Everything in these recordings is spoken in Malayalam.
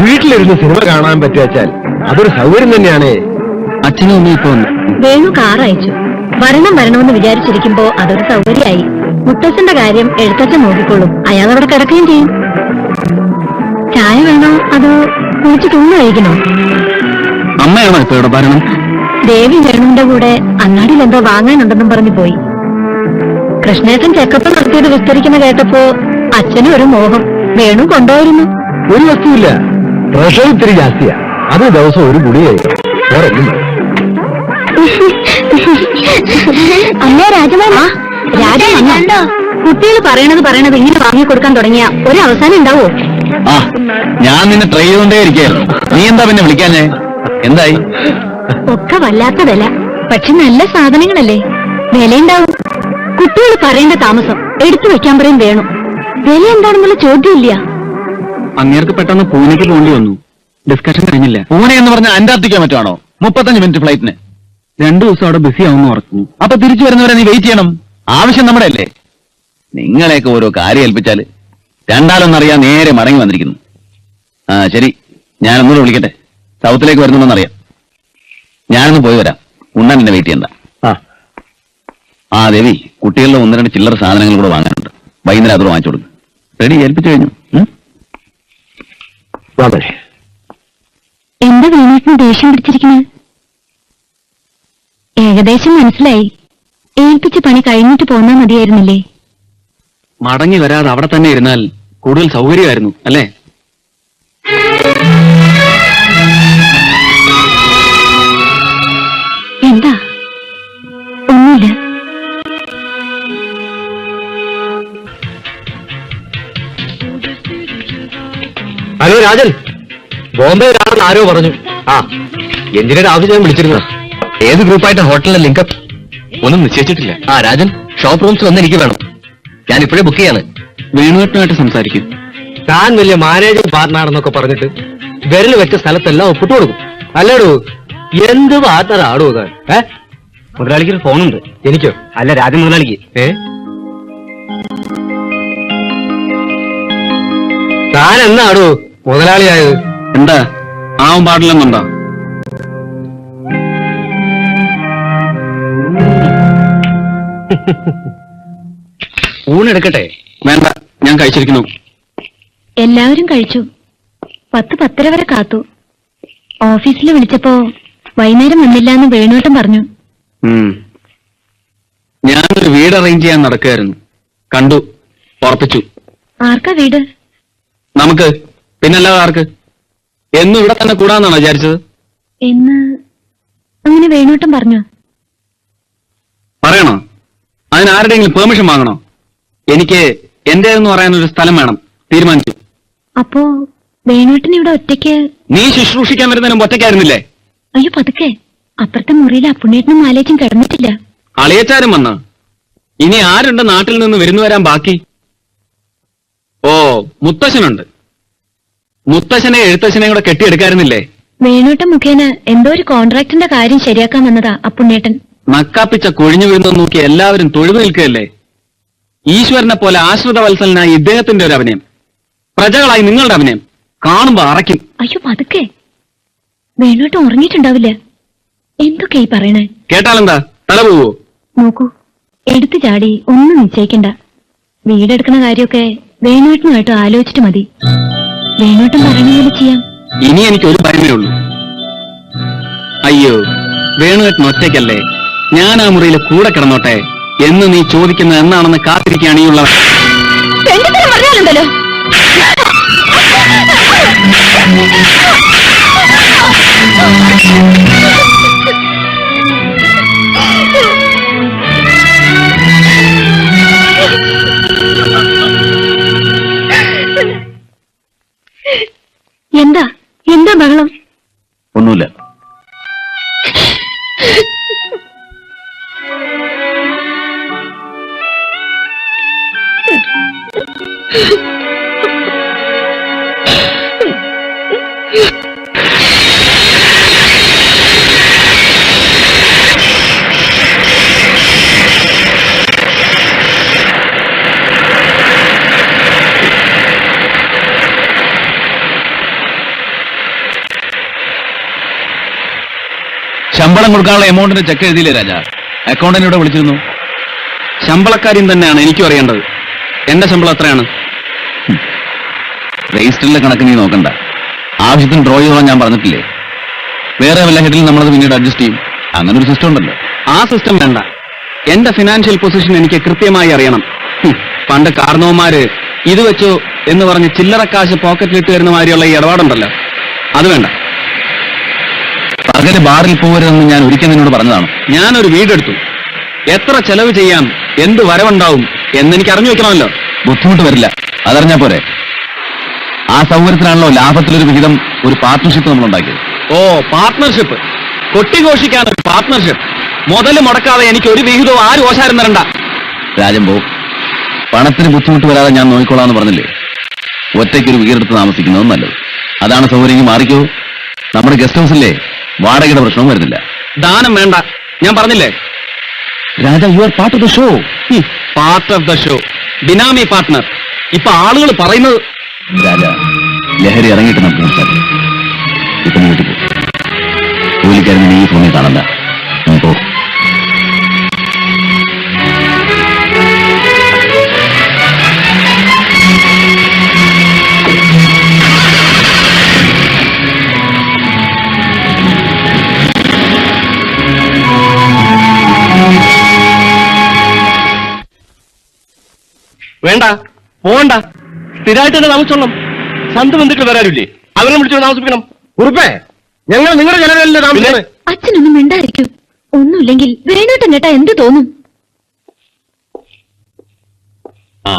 വീട്ടിലിരുന്ന് സിനിമ കാണാൻ പറ്റുവച്ചാൽ അതൊരു സൗകര്യം തന്നെയാണ്. അച്ഛനും ഒന്നും ഇപ്പൊ വേണു കാർ അയച്ചു. വരണമെന്ന് വിചാരിച്ചിരിക്കുമ്പോ അതൊരു സൗകര്യമായി. മുത്തച്ഛന്റെ കാര്യം എഴുത്തച്ഛൻ നോക്കിക്കോളും. അയാൾ അവിടെ കിടക്കുകയും ചെയ്യും. ചായ വേണോ അതോ കുളിച്ച് തൂണ് കഴിക്കണോ? അമ്മയാണോ ഇപ്പൊ ഇവിടെ ഭരണം? ദേവി വേണുവിന്റെ കൂടെ അങ്ങാടിയിൽ എന്തോ വാങ്ങാനുണ്ടെന്നും പറഞ്ഞു പോയി. കൃഷ്ണേട്ടൻ ചെക്കപ്പ് നടത്തിയത് വിസ്തരിക്കുന്ന കേട്ടപ്പോ അച്ഛനും ഒരു മോഹം. വേണു കൊണ്ടുപോയിരുന്നു. ഒരു വസ്തുവില്ല, പ്രഷർ ഇത്തിരി ജാസ്തിയാ. അത് ദിവസം ഒരു ഗുളിയായി. അമ്മേ രാജമാമ, രാജമാമ കുട്ടികൾ പറയണത് ഇങ്ങനെ വാങ്ങിക്കൊടുക്കാൻ തുടങ്ങിയ ഒരു അവസാനം ഉണ്ടാവോ? ആ, ഞാൻ നിന്നെ ട്രൈ ചെയ്തോണ്ടേ ഇരിക്കുകയായിരുന്നു. നീ എന്താ പിന്നെ വിളിക്കാഞ്ഞേ? എന്തായി? ഒക്കെ വല്ലാത്ത വില. പക്ഷെ നല്ല സാധനങ്ങളല്ലേ, വിലയുണ്ടാവും. കുട്ടികൾ പറയേണ്ട താമസം എടുത്തു വെക്കാൻ പറയും വേണം. വില എന്താണെന്നുള്ള ചോദ്യമില്ല. അങ്ങേർക്ക് പെട്ടെന്ന് പൂനെക്ക് പോകേണ്ടി വന്നു. ഡിസ്കഷൻ കഴിഞ്ഞില്ല. പൂനെ എന്ന് പറഞ്ഞാൽ അന്റാർട്ടിക്ക മറ്റാണോ? 35 മിനിറ്റ് ഫ്ലൈറ്റിന്. 2 ദിവസം അവിടെ ബിസി ആവുമെന്ന് ഉറക്കുന്നു. അപ്പൊ തിരിച്ചു വരുന്നവരെ നീ വെയിറ്റ് ചെയ്യണം. ആവശ്യം നമ്മുടെ അല്ലേ? നിങ്ങളെയൊക്കെ ഓരോ കാര്യം ഏൽപ്പിച്ചാല് രണ്ടാലൊന്നറിയാൻ നേരെ മടങ്ങി വന്നിരിക്കുന്നു. ആ ശരി, ഞാനൊന്നുകൂടെ വിളിക്കട്ടെ. സൗത്തിലേക്ക് വരുന്നുണ്ടെന്നറിയാം. ഞാനൊന്ന് പോയി വരാം. ഉണ്ണാൻ എന്നെ വെയിറ്റ് ചെയ്യണ്ട. ആ ദേവി, കുട്ടികളുടെ 1-2 ചില്ലറ സാധനങ്ങൾ കൂടെ വാങ്ങാനുണ്ട്. വൈകുന്നേരം അതോട് വാങ്ങിച്ചു കൊടുക്കും. റെഡി, ഏൽപ്പിച്ചു കഴിഞ്ഞു. എന്താ വേണേറ്റിന് ദേഷ്യം പിടിച്ചിരിക്കുന്നത്? ഏകദേശം മനസ്സിലായി. ഏൽപ്പിച്ച പണി കഴിഞ്ഞിട്ട് പോന്നാ മതിയായിരുന്നില്ലേ? മടങ്ങി വരാതെ അവിടെ തന്നെ ഇരുന്നാൽ കൂടുതൽ സൗകര്യമായിരുന്നു അല്ലേ? എന്താ? ഒന്നുമില്ല. ഹലോ രാജൻ, ബോംബെയിലാണെന്ന് ആരോ പറഞ്ഞു. ആ, എഞ്ചിനീയർ ആവശ്യം ഞാൻ വിളിച്ചിരുന്നു. ഏത് ഗ്രൂപ്പായിട്ട് ഹോട്ടലിലെ ലിങ്കപ്പ് ഒന്നും നിശ്ചയിച്ചിട്ടില്ല. ആ രാജൻ, ഷോപ്പ് റൂംസ് വന്ന് എനിക്ക് വേണം. ഞാൻ ഇപ്പോഴേ ബുക്ക് ചെയ്യാണ്. വേണുവേട്ടനുമായിട്ട് സംസാരിക്കും. താൻ വലിയ മാനേജിംഗ് പാർട്ണറാണെന്നൊക്കെ പറഞ്ഞിട്ട് വിരൽ വെച്ച സ്ഥലത്തെല്ലാം ഒപ്പിട്ട് കൊടുക്കും. അല്ലേടൂ, എന്ത് പാർട്ണറാടൂ താൻ? മുതലാളിക്ക് ഒരു ഫോണുണ്ട്. എനിക്കോ? അല്ല, രാജൻ മുതലാളിക്ക്. താൻ എന്നാടൂ മുതലാളിയായത്? എന്താ ആവും പാടില്ലെന്നുണ്ടോ? ഊണെടുക്കട്ടെ? വേണ്ട, ഞാൻ കഴിച്ചിരിക്കുന്നു. എല്ലാവരും കഴിച്ചു. 10-10:30 വരെ കാത്തു. ഓഫീസിൽ വിളിച്ചപ്പോ വൈകുന്നേരം വന്നില്ല എന്ന് വേണുവേട്ടൻ പറഞ്ഞു. ഞാനൊരു വീട് അറേഞ്ച് ചെയ്യാൻ നടക്കുകയായിരുന്നു. കണ്ടു, ഉറപ്പിച്ചു. ആർക്കാ വീട്? നമുക്ക്. പിന്നല്ലാതെ ആർക്ക്? എന്നും ഇവിടെ തന്നെ കൂടാന്നാണോ വിചാരിച്ചത്? എന്ന് അങ്ങനെ വേണുവേട്ടൻ പറഞ്ഞു. പറയണോ? അതിനാരുടെയെങ്കിലും പെർമിഷൻ വാങ്ങണോ? എനിക്ക് എന്റേതെന്ന് പറയാനൊരു സ്ഥലം വേണം. തീരുമാനിച്ചു. അപ്പോ വേണുവേട്ടൻ ഇവിടെ ഒറ്റയ്ക്ക്? നീ ശുശ്രൂഷിക്കാൻ വരുന്നതിനും ഒറ്റയ്ക്കായിരുന്നില്ലേ? അയ്യോ പതുക്കെ. അപ്പുറത്തെ മുറിയിൽ അപ്പുണ്ണേട്ടനും മാലേച്ചും കിടന്നിട്ടില്ല. അളിയച്ചാരും വന്ന. ഇനി ആരുണ്ട് നാട്ടിൽ നിന്ന് വരുന്നു വരാൻ ബാക്കി? ഓ, മുത്തശ്ശനുണ്ട്. മുത്തശ്ശനെ എഴുത്തച്ഛനെ കൂടെ കെട്ടിയെടുക്കായിരുന്നില്ലേ? വേണുവേട്ടൻ മുഖേന എന്തോ ഒരു കോൺട്രാക്ടിന്റെ കാര്യം ശരിയാക്കാൻ വന്നതാ അപ്പുണ്ണേട്ടൻ. നക്കാപ്പിച്ച കൊഴിഞ്ഞു വീഴുന്നത് നോക്കി എല്ലാവരും തൊഴുതു നിൽക്കുകയല്ലേ? ഈശ്വരനെ പോലെ ആശ്രിത വത്സലനായി ഇദ്ദേഹത്തിന്റെ ഒരു അഭിനയം, പ്രജകളായി നിങ്ങളുടെ അഭിനയം കാണുമ്പോ അറയ്ക്കും. അയ്യോ പതുക്കെ. വേണുവേട്ടൻ ഉറങ്ങിയിട്ടുണ്ടാവില്ല. എന്തൊക്കെ ഈ പറയണേ? കേട്ടാലെന്താ, തല പോവോ? നോക്കൂ, എടുത്തു ചാടി ഒന്നും നിശ്ചയിക്കണ്ട. വീടെടുക്കുന്ന കാര്യമൊക്കെ വേണുവേട്ടനുമായിട്ട് ആലോചിച്ചിട്ട് മതി. വേണുവേട്ടൻ പറയുന്ന പോലെ ചെയ്യാം. ഇനി എനിക്ക് ഒരു ഭയമേ ഉള്ളൂ. അയ്യോ, വേണുവേട്ടൻ ഒറ്റയ്ക്കല്ലേ, ഞാൻ ആ മുറിയിൽ കൂടെ കിടന്നോട്ടെ എന്ന് നീ ചോദിക്കുന്നത് എന്നാണെന്ന് കാത്തിരിക്കുകയാണ് ഈ ഉള്ളവൻ. പറഞ്ഞാലുണ്ടല്ലോ. എന്താ എന്താ ബഹളം? ഒന്നുമില്ല. ശമ്പളം കൊടുക്കാനുള്ള എമൗണ്ടിന്റെ ചെക്ക് എഴുതിയില്ലേ രാജ? അക്കൗണ്ടന്റിവിടെ വിളിച്ചിരുന്നു. ശമ്പളക്കാര്യം തന്നെയാണ് എനിക്കും അറിയേണ്ടത്. എന്റെ ശമ്പളം എത്രയാണ്? രജിസ്റ്ററിലെ കണക്ക് നീ നോക്കണ്ട. ആവശ്യത്തിന് ഡ്രോ ചെയ്തോളാൻ ഞാൻ പറഞ്ഞിട്ടില്ലേ? വേറെ വല്ല ഹെഡിൽ നമ്മളത് പിന്നീട് അഡ്ജസ്റ്റ് ചെയ്യും. അങ്ങനെ ഒരു സിസ്റ്റം ഉണ്ടല്ലോ. ആ സിസ്റ്റം വേണ്ട. എന്റെ ഫിനാൻഷ്യൽ പൊസിഷൻ എനിക്ക് കൃത്യമായി അറിയണം. പണ്ട് കാരണവന്മാര് ഇത് വെച്ചോ എന്ന് പറഞ്ഞ് ചില്ലറക്കാശ് പോക്കറ്റിലിട്ട് വരുന്ന മാതിരിയുള്ള ഈ ഇടപാടുണ്ടല്ലോ, അത് വേണ്ട. പകല് ബാറിൽ പോകരുതെന്ന് ഞാൻ ഒരിക്കൽ നിന്നോട് പറഞ്ഞതാണ്. ഞാനൊരു വീടെടുത്തു. എത്ര ചെലവ് ചെയ്യാം, എന്ത് വരവുണ്ടാവും എന്നെനിക്ക് അറിഞ്ഞു വെക്കണമല്ലോ. ബുദ്ധിമുട്ട് വരില്ല, അതറിഞ്ഞാ പോരെ. ആ സൗകര്യത്തിനാണല്ലോ ലാഭത്തിലൊരു വിഹിതം, ഒരു പാർട്ട്ണർഷിപ്പ് നമ്മൾ ഉണ്ടാക്കിയത്. ഓ, പാർട്ട്ണർഷിപ്പ്. കൊട്ടിഘോഷിക്കാൻ ഒരു പാർട്ട്ണർഷിപ്പ്. മുതല് മുടക്കാതെ എനിക്ക് ഒരു വിഹിതവും ആരും ഓശാരം തരണ്ട. രാജമ്പോ, പണത്തിന് ബുദ്ധിമുട്ട് വരാതെ ഞാൻ നോക്കിക്കൊള്ളാന്ന് പറഞ്ഞില്ലേ? ഒറ്റയ്ക്കൊരു വീടെടുത്ത് താമസിക്കുന്നതും നല്ലത്. അതാണ് സൗകര്യം. മാറിക്കോ. നമ്മുടെ ഗസ്റ്റ് ഹൗസില്ലേ, വാടകയുടെ പ്രശ്നവും വരുന്നില്ല. ദാനം വേണ്ട, ഞാൻ പറഞ്ഞില്ലേ. Raja, you are part of the show. Part of the show, benami partner. ഇപ്പൊ ആളുകൾ പറയുന്നത്. രാജ, ലഹരി ഇറങ്ങിയിട്ട് നമുക്ക് മനസ്സിലാക്കാം. ഇപ്പൊ നീ വീട്ടിൽ പോ. ജോലിക്കാരൻ നീ ഫോണിൽ കാണണ്ട. പോ. വേണ്ട, പോകണ്ട. സ്ഥിരമായിട്ട് തന്നെ താമസിച്ചോളണം. സ്വന്തം ബന്ധുക്കൾ വരാറില്ലേ? അവരെ വിളിച്ചോ താമസിപ്പിക്കണം. ഉറപ്പേ, ഞങ്ങൾ നിങ്ങളുടെ ജനതയല്ലേ താമസിക്കുന്നത്. അച്ഛനൊന്നും മിണ്ടായിരിക്കും. ഒന്നുമില്ലെങ്കിൽ വേണോട്ടം കേട്ടാ എന്ത് തോന്നും? ആ,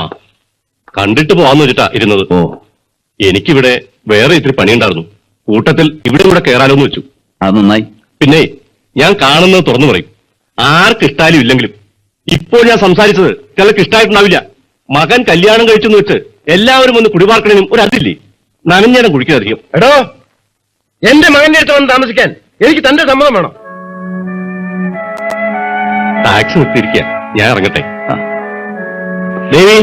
കണ്ടിട്ട് പോവാന്ന് വെച്ചിട്ടാ ഇരുന്നത്. ഓ, എനിക്കിവിടെ വേറെ ഇത്തിരി പണിയുണ്ടായിരുന്നു. കൂട്ടത്തിൽ ഇവിടെ കൂടെ കയറാലോന്ന് വെച്ചു. അത് നന്നായി. പിന്നെ ഞാൻ കാണുന്നത് തുറന്നു പറയും. ആർക്ക് ഇഷ്ടാലും ഇല്ലെങ്കിലും. ഇപ്പോൾ ഞാൻ സംസാരിച്ചത് ചിലർക്ക് ഇഷ്ടമായിട്ടുണ്ടാവില്ല. മകൻ കല്യാണം കഴിച്ചെന്ന് വെച്ച് എല്ലാവരും ഒന്ന് കുടിപാർക്കണേനും ഒരു അതില്ലേ? നനഞ്ഞേരം കുടിക്കാതിരിക്കും. എടോ, എന്റെ മകന്റെ അടുത്ത് വന്ന് താമസിക്കാൻ എനിക്ക് തന്റെ സമ്മതം വേണം. ടാക്സി നിർത്തിയിരിക്കുക, ഞാൻ ഇറങ്ങട്ടെ. ആ. ദേവി,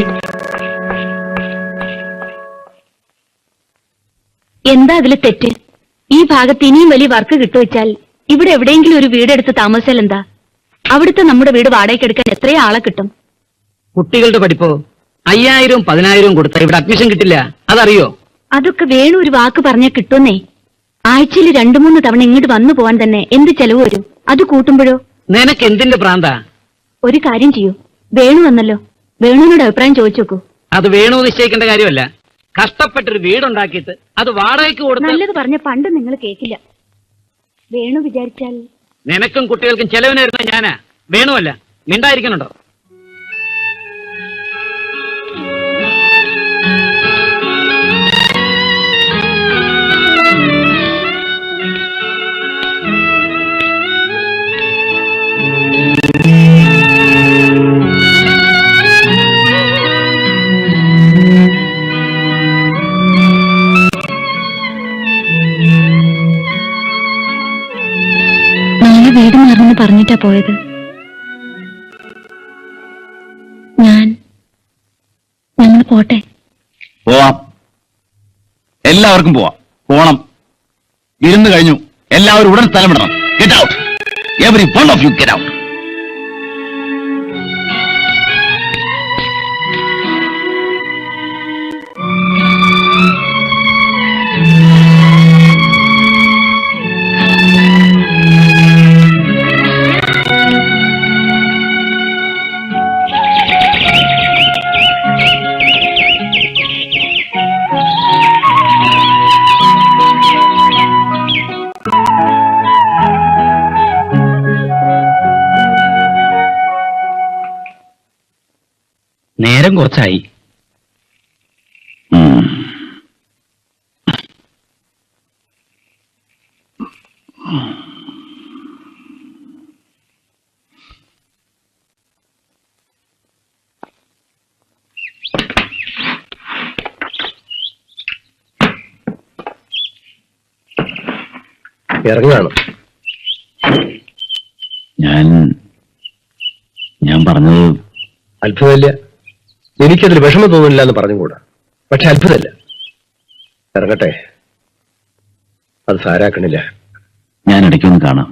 എന്താ അതില് തെറ്റ്? ഈ ഭാഗത്ത് ഇനിയും വലിയ വർക്ക് കിട്ടുവെച്ചാൽ ഇവിടെ എവിടെയെങ്കിലും ഒരു വീടെടുത്ത് താമസിച്ചാൽ എന്താ? അവിടുത്തെ നമ്മുടെ വീട് വാടകയ്ക്ക് എടുക്കാൻ എത്രയോ ആളെ കിട്ടും? കുട്ടികളുടെ പഠിപ്പോ 5000 10,000 കൊടുത്താ ഇവിടെ അഡ്മിഷൻ കിട്ടില്ല, അതറിയോ? അതൊക്കെ വേണു ഒരു വാക്ക് പറഞ്ഞാൽ കിട്ടുന്നേ. ആഴ്ചയിൽ 2-3 തവണ ഇങ്ങോട്ട് വന്നു പോവാൻ തന്നെ എന്ത് ചെലവ് വരും? അത് കൂട്ടുമ്പോഴോ? നിനക്ക് എന്തിന്റെ പ്രാന്താ? ഒരു കാര്യം ചെയ്യൂ, വേണു വന്നല്ലോ, വേണുവിനോട് അഭിപ്രായം ചോദിച്ചു നോക്കൂ. അത് വേണു നിശ്ചയിക്കേണ്ട കാര്യമല്ല. കഷ്ടപ്പെട്ടൊരു വീടുണ്ടാക്കിയിട്ട് അത് വാടകയ്ക്ക് കൊടുത്ത നല്ലത് പറഞ്ഞ പണ്ട് നിങ്ങൾ കേക്കില്ല. വേണു വിചാരിച്ചാൽ നിനക്കും കുട്ടികൾക്കും ചെലവിന് വരുന്ന ഞാനാ, വേണുവല്ല. മിണ്ടായിരിക്കണുണ്ടോ? നാളെ വീട് മാറുമെന്ന് പറഞ്ഞിട്ടാ പോയത്. ഞങ്ങൾ പോട്ടെ. പോവാം, എല്ലാവർക്കും പോവാം. പോണം. ഇരുന്ന് കഴിഞ്ഞു. എല്ലാവരും ഉടൻ സ്ഥലം വിടണം. Get out. Every one of you get out. നേരം കുറച്ചായി. ഇറങ്ങുകയാണ്. ഞാൻ പറഞ്ഞത് അത്ഭുതമില്ല. എനിക്കതിൽ വിഷമം തോന്നുന്നില്ല എന്ന് പറഞ്ഞുകൂടാ. പക്ഷെ അത്ഭുതമല്ല. ഇറങ്ങട്ടെ, അത് സാരാക്കണില്ല. ഞാൻ ഇടയ്ക്കൊന്ന് കാണാം.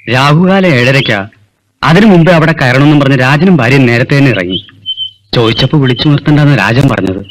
രാഹുകാലം 7:30. അതിനു മുമ്പേ അവിടെ കയറണമെന്നും പറഞ്ഞ് രാജനും ഭാര്യയും നേരത്തെ തന്നെ ഇറങ്ങി. ചോദിച്ചപ്പോ വിളിച്ചു നിർത്തണ്ടെന്ന് രാജൻ പറഞ്ഞത്.